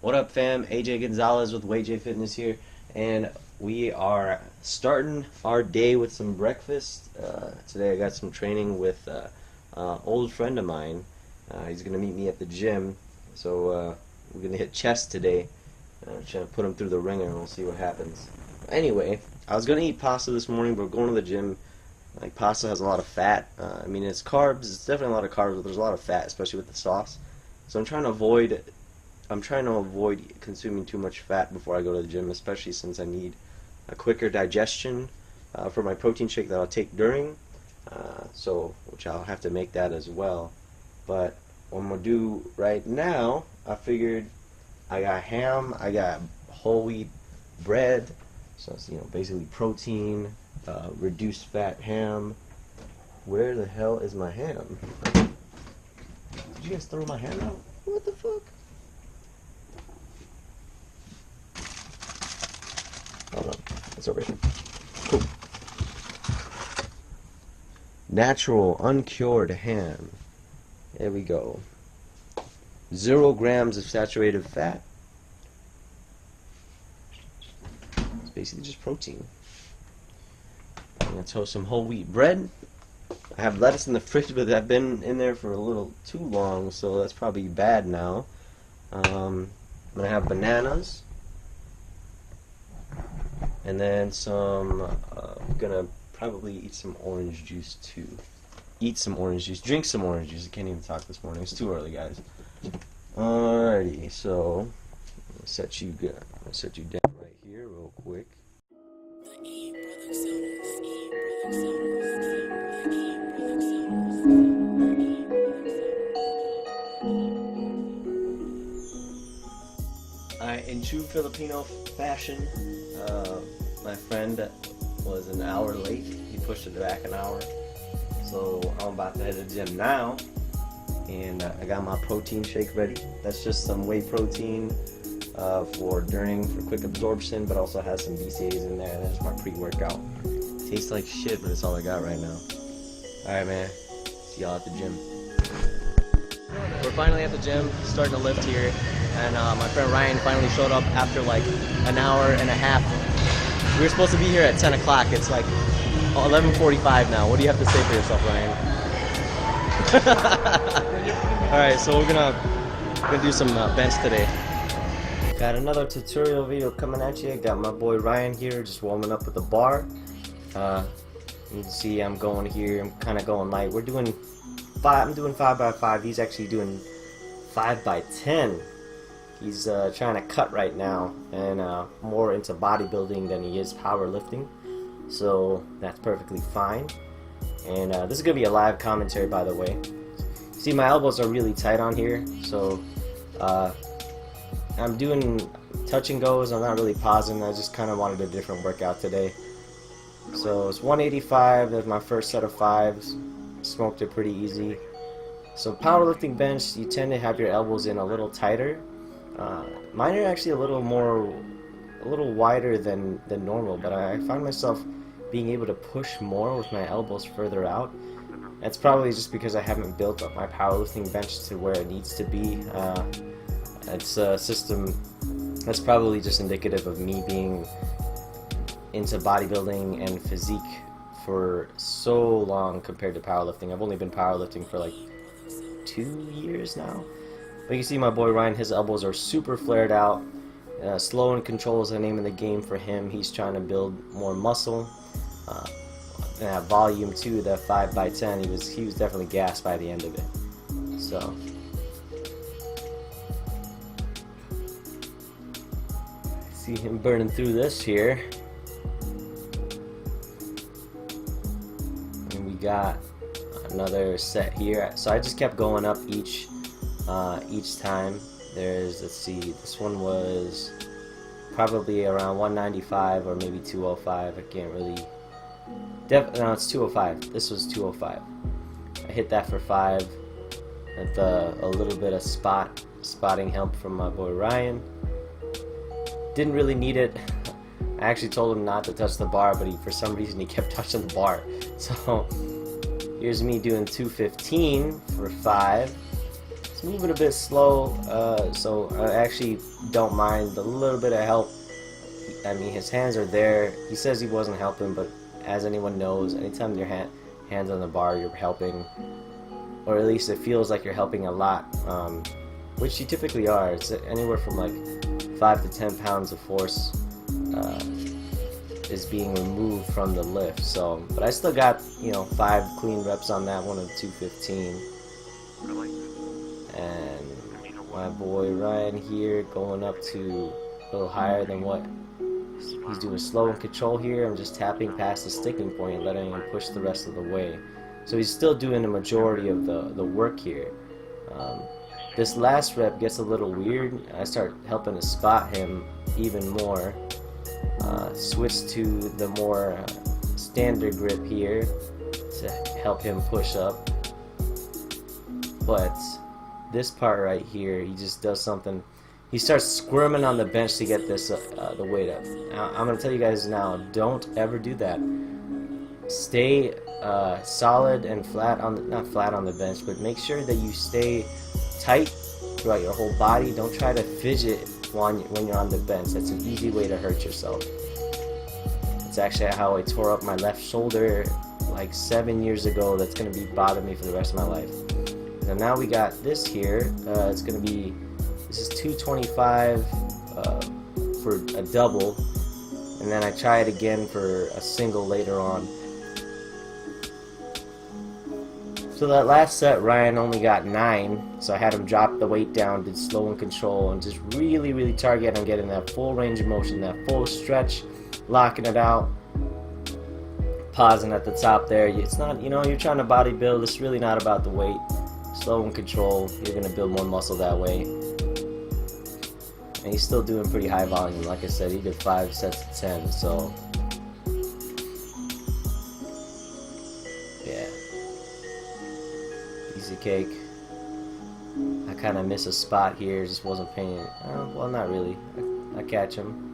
What up, fam? AJ Gonzalez with WayJ Fitness here, and we are starting our day with some breakfast. Today I got some training with old friend of mine. He's gonna meet me at the gym, so we're gonna hit chest today. Trying to put him through the ringer, and we'll see what happens. Anyway, I was gonna eat pasta this morning, but going to the gym, like pasta has a lot of fat. I mean, it's carbs. It's definitely a lot of carbs, but there's a lot of fat, especially with the sauce. So I'm trying to avoid consuming too much fat before I go to the gym, especially since I need a quicker digestion for my protein shake that I'll take during. Which I'll have to make that as well. But what I'm gonna do right now, I figured I got ham, I got whole wheat bread, so it's basically protein, reduced fat ham. Where the hell is my ham? Did you guys throw my ham out? What the fuck? Hold on, it's over here. Cool. Natural, uncured ham. There we go. 0 grams of saturated fat. It's basically just protein. I'm gonna toast some whole wheat bread. I have lettuce in the fridge, but I've been in there for a little too long, so that's probably bad now. I'm gonna have bananas. And then some, I'm gonna probably eat some orange juice too. Eat some orange juice, drink some orange juice. I can't even talk this morning, it's too early, guys. Alrighty, so, I'll set you down right here real quick. In true Filipino fashion, my friend was an hour late. He pushed it back an hour. So I'm about to head to the gym now. And I got my protein shake ready. That's just some whey protein for quick absorption, but also has some BCAAs in there. That's my pre-workout. Tastes like shit, but it's all I got right now. Alright, man. See y'all at the gym. We're finally at the gym, starting to lift here. And my friend Ryan finally showed up after like an hour and a half. We were supposed to be here at 10 o'clock. It's like 11:45 now. What do you have to say for yourself, Ryan? Alright, so we're gonna do some bench today. Got another tutorial video coming at you. Got my boy Ryan here, just warming up with the bar. You can see I'm going here. I'm kind of going light. I'm doing 5x5. He's actually doing 5x10. He's trying to cut right now, and more into bodybuilding than he is powerlifting. So that's perfectly fine. And this is gonna be a live commentary, by the way. See, my elbows are really tight on here, so I'm doing touch and goes. I'm not really pausing. I just kind of wanted a different workout today. So it's 185. There's my first set of 5s. Smoked it pretty easy. So powerlifting bench, you tend to have your elbows in a little tighter. Mine are actually a little wider than normal, but I find myself being able to push more with my elbows further out. That's probably just because I haven't built up my powerlifting bench to where it needs to be. It's a system that's probably just indicative of me being into bodybuilding and physique for so long compared to powerlifting. I've only been powerlifting for like 2 years now. But you can see my boy Ryan, his elbows are super flared out. Slow and control is the name of the game for him. He's trying to build more muscle. And have volume too. That 5x10, he was definitely gassed by the end of it. So see him burning through this here. And we got another set here. So I just kept going up each time. Let's see, this one was probably around 195 or maybe 205. I can't really. No, it's 205. This was 205. I hit that for 5 with a little bit of spotting help from my boy Ryan. Didn't really need it. I actually told him not to touch the bar, but for some reason he kept touching the bar. So here's me doing 215 for 5. It's He's moving a bit slow, so I actually don't mind a little bit of help. I mean, his hands are there. He says he wasn't helping, but as anyone knows, anytime your hands on the bar, you're helping, or at least it feels like you're helping a lot, which you typically are. It's anywhere from like 5 to 10 pounds of force is being removed from the lift. So, but I still got, you know, 5 clean reps on that one of 215. And my boy Ryan here going up to a little higher than what he's doing. Slow and control here. I'm just tapping past the sticking point and letting him push the rest of the way. So he's still doing the majority of the work here. This last rep gets a little weird. I start helping to spot him even more. Switch to the more standard grip here to help him push up. But this part right here, he just does something. He starts squirming on the bench to get this the weight up. Now, I'm going to tell you guys now, don't ever do that. Stay solid and flat on the, not flat on the bench, but make sure that you stay tight throughout your whole body. Don't try to fidget when you're on the bench. That's an easy way to hurt yourself. It's actually how I tore up my left shoulder like 7 years ago. That's going to be bothering me for the rest of my life. And now we got this here. It's going to be, this is 225 for a double, and then I try it again for a single later on. So that last set, Ryan only got 9, so I had him drop the weight down, did slow and control, and just really target on getting that full range of motion, that full stretch, locking it out, pausing at the top there. It's not, you know, you're trying to bodybuild, it's really not about the weight. Slow and control, you're going to build more muscle that way. And he's still doing pretty high volume. Like I said, he did 5 sets of 10, so yeah, easy cake. I kind of miss a spot here, just wasn't paying. Well, not really. I catch him.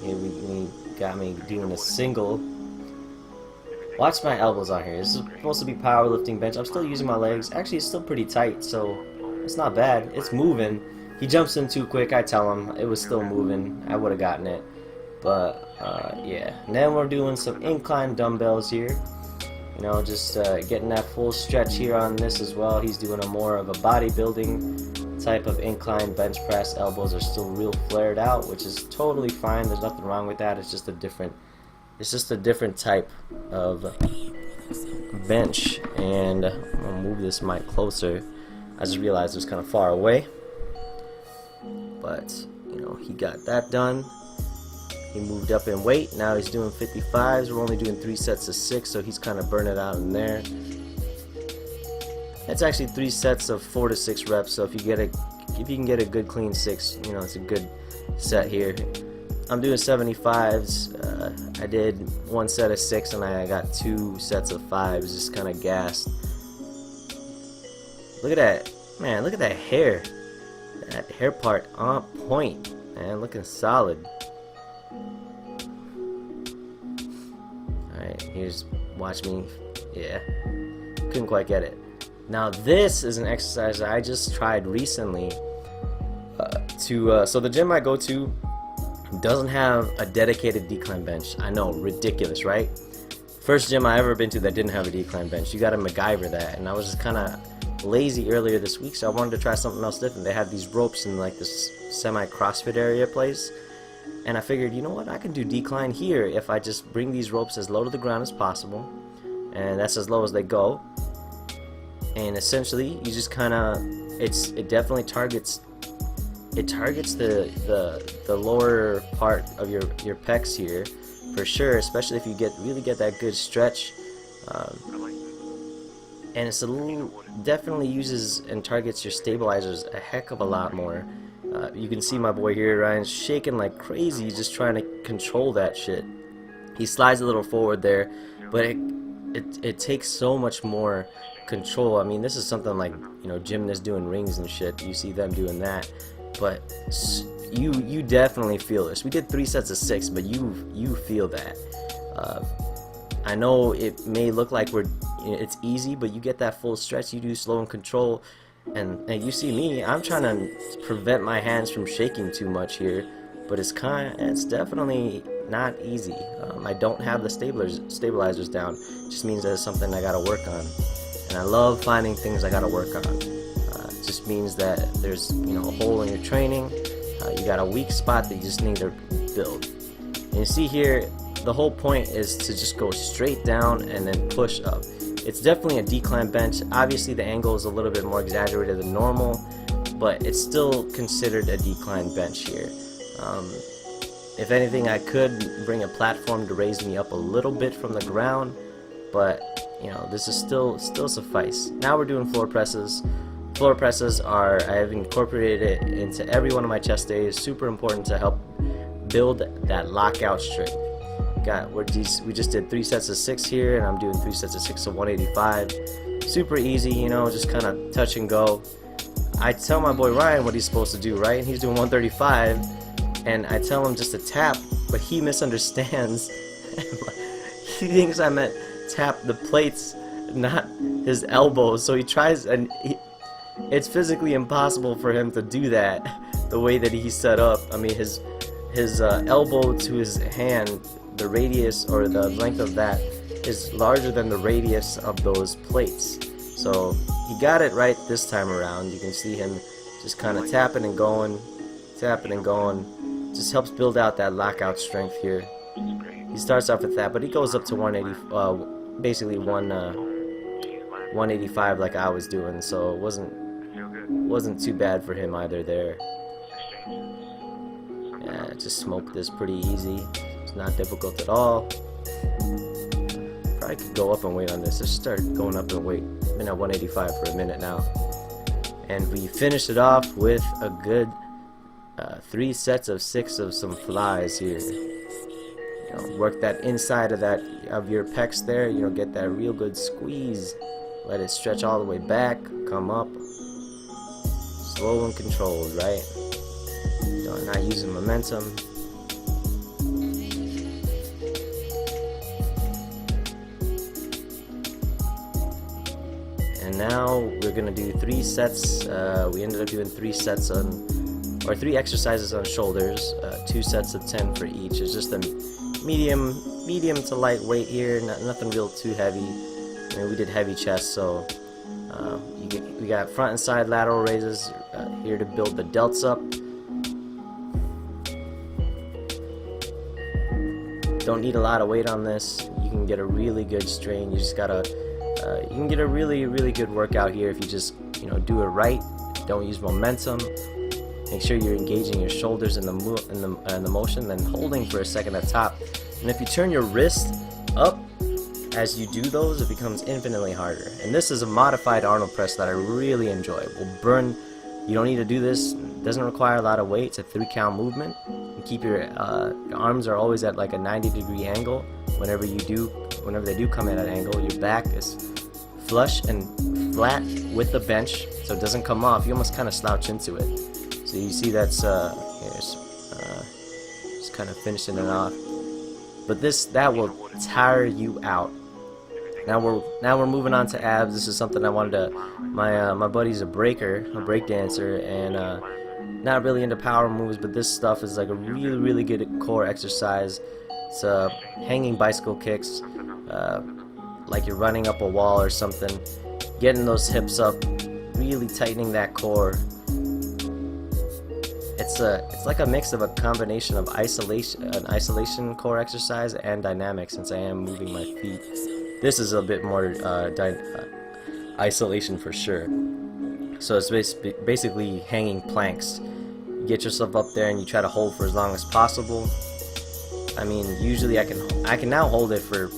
He got me doing a single. Watch my elbows on here. This is supposed to be powerlifting bench. I'm still using my legs. Actually, it's still pretty tight, so it's not bad. It's moving. He jumps in too quick. I tell him it was still moving. I would have gotten it, but yeah. And then we're doing some incline dumbbells here. You know, just getting that full stretch here on this as well. He's doing a more of a bodybuilding type of incline bench press. Elbows are still real flared out, which is totally fine. There's nothing wrong with that. It's just a different type of bench. And I'm gonna move this mic closer. I just realized it was kind of far away, but you know, he got that done. He moved up in weight. Now he's doing 55s. We're only doing 3 sets of 6, so he's kind of burning out in there. It's actually 3 sets of 4 to 6 reps. So if you can get a good clean 6, you know, it's a good set here. I'm doing 75s. I did 1 set of 6, and I got 2 sets of 5s. Just kind of gassed. Look at that, man! Look at that hair. That hair part on point, man. Looking solid. Alright, here's, watch me. Yeah, couldn't quite get it. Now this is an exercise that I just tried recently. So the gym I go to doesn't have a dedicated decline bench. I know, ridiculous, right? First gym I ever been to that didn't have a decline bench. You gotta MacGyver that, and I was just kind of lazy earlier this week, so I wanted to try something else different. They had these ropes in like this semi-CrossFit area place, and I figured, you know what, I can do decline here if I just bring these ropes as low to the ground as possible, and that's as low as they go. And essentially, you just kind of, it definitely targets the lower part of your pecs here, for sure. Especially if you really get that good stretch. And it's definitely uses and targets your stabilizers a heck of a lot more. You can see my boy here, Ryan's shaking like crazy, just trying to control that shit. He slides a little forward there, but it takes so much more control. I mean, this is something like, you know, gymnasts doing rings and shit. You see them doing that, but you definitely feel this. We did 3 sets of 6, but you feel that. I know it may look like it's easy, but you get that full stretch. You do slow and control, and you see me. I'm trying to prevent my hands from shaking too much here, but it's definitely not easy. I don't have the stabilizers down. It just means that it's something I gotta work on, and I love finding things I gotta work on. It just means that there's, you know, a hole in your training. You got a weak spot that you just need to build. And you see here, the whole point is to just go straight down and then push up. It's definitely a decline bench. Obviously the angle is a little bit more exaggerated than normal, but it's still considered a decline bench here. If anything, I could bring a platform to raise me up a little bit from the ground, but you know, this is still suffice. Now we're doing floor presses. Floor presses I have incorporated it into every one of my chest days. Super important to help build that lockout strength. We just did 3 sets of 6 here, and I'm doing 3 sets of 6 of 185. Super easy, you know, just kind of touch and go. I tell my boy Ryan what he's supposed to do, right? And he's doing 135, and I tell him just to tap, but he misunderstands. He thinks I meant tap the plates, not his elbows. So he tries, and it's physically impossible for him to do that the way that he's set up. I mean, his elbow to his hand, the radius or the length of that is larger than the radius of those plates. So he got it right this time around. You can see him just kind of tapping and going. Just helps build out that lockout strength here. He starts off with that, but he goes up to 180, basically 185 like I was doing. So it wasn't too bad for him either there. Yeah, just smoked this pretty easy. It's not difficult at all. Probably could go up and weight on this. Just start going up and weight. Been at 185 for a minute now. And we finished it off with a good 3 sets of 6 of some flies here. You know, work that inside of your pecs there. You know, get that real good squeeze. Let it stretch all the way back. Come up. Slow and controlled, right? Not using momentum. And now we're gonna do 3 sets. We ended up doing 3 sets or 3 exercises on shoulders. 2 sets of 10 for each. It's just a medium to light weight here. Nothing real too heavy. I mean, we did heavy chest, so we got front and side lateral raises here to build the delts up. Don't need a lot of weight on this. You can get a really good strain. You just gotta you can get a really good workout here if you just, you know, do it right. Don't use momentum. Make sure you're engaging your shoulders in the motion, then holding for a second at top. And if you turn your wrist up as you do those, it becomes infinitely harder. And this is a modified Arnold press that I really enjoy. It will burn. You don't need to do this. It doesn't require a lot of weight. It's a 3-count movement. You keep your arms are always at like a 90-degree angle. Whenever they do come at an angle, your back is flush and flat with the bench, so it doesn't come off. You almost kind of slouch into it. So you see that's just kind of finishing it off. But that will tire you out. Now we're moving on to abs. This is something I wanted to. My buddy's a break dancer, and not really into power moves, but this stuff is like a really good core exercise. It's hanging bicycle kicks, like you're running up a wall or something. Getting those hips up, really tightening that core. It's like a mix of a combination of an isolation core exercise and dynamic, since I am moving my feet. This is a bit more isolation for sure. So it's basically hanging planks. You get yourself up there and you try to hold for as long as possible. I mean, usually I can now hold it for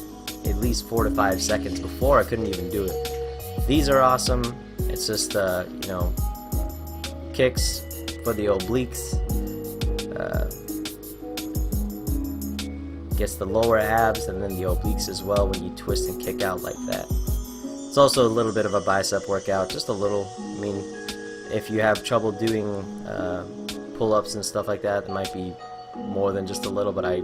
at least 4 to 5 seconds. Before I couldn't even do it. These are awesome. It's just you know, kicks for the obliques. Gets the lower abs and then the obliques as well when you twist and kick out like that. It's also a little bit of a bicep workout, just a little. I mean, if you have trouble doing pull-ups and stuff like that, it might be more than just a little, but I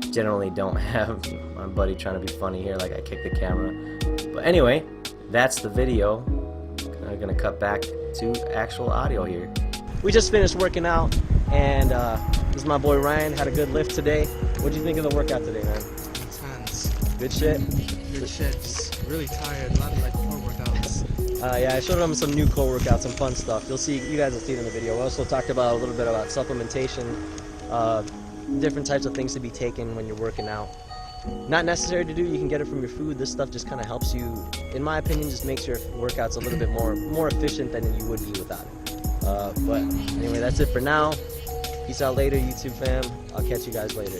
generally don't have my buddy trying to be funny here, like I kicked the camera. But anyway, that's the video. I'm gonna cut back to actual audio here. We just finished working out, and this is my boy Ryan. Had a good lift today. What'd you think of the workout today, man? Intense. Good shit? Good shit. Just really tired. A lot of like core workouts. Yeah, I showed them some new core workouts, some fun stuff. You'll see, you guys will see it in the video. We also talked about a little bit about supplementation, different types of things to be taken when you're working out. Not necessary to do, you can get it from your food. This stuff just kind of helps you, in my opinion, just makes your workouts a little bit more efficient than you would be without it. But anyway, that's it for now. Peace out later, YouTube fam. I'll catch you guys later.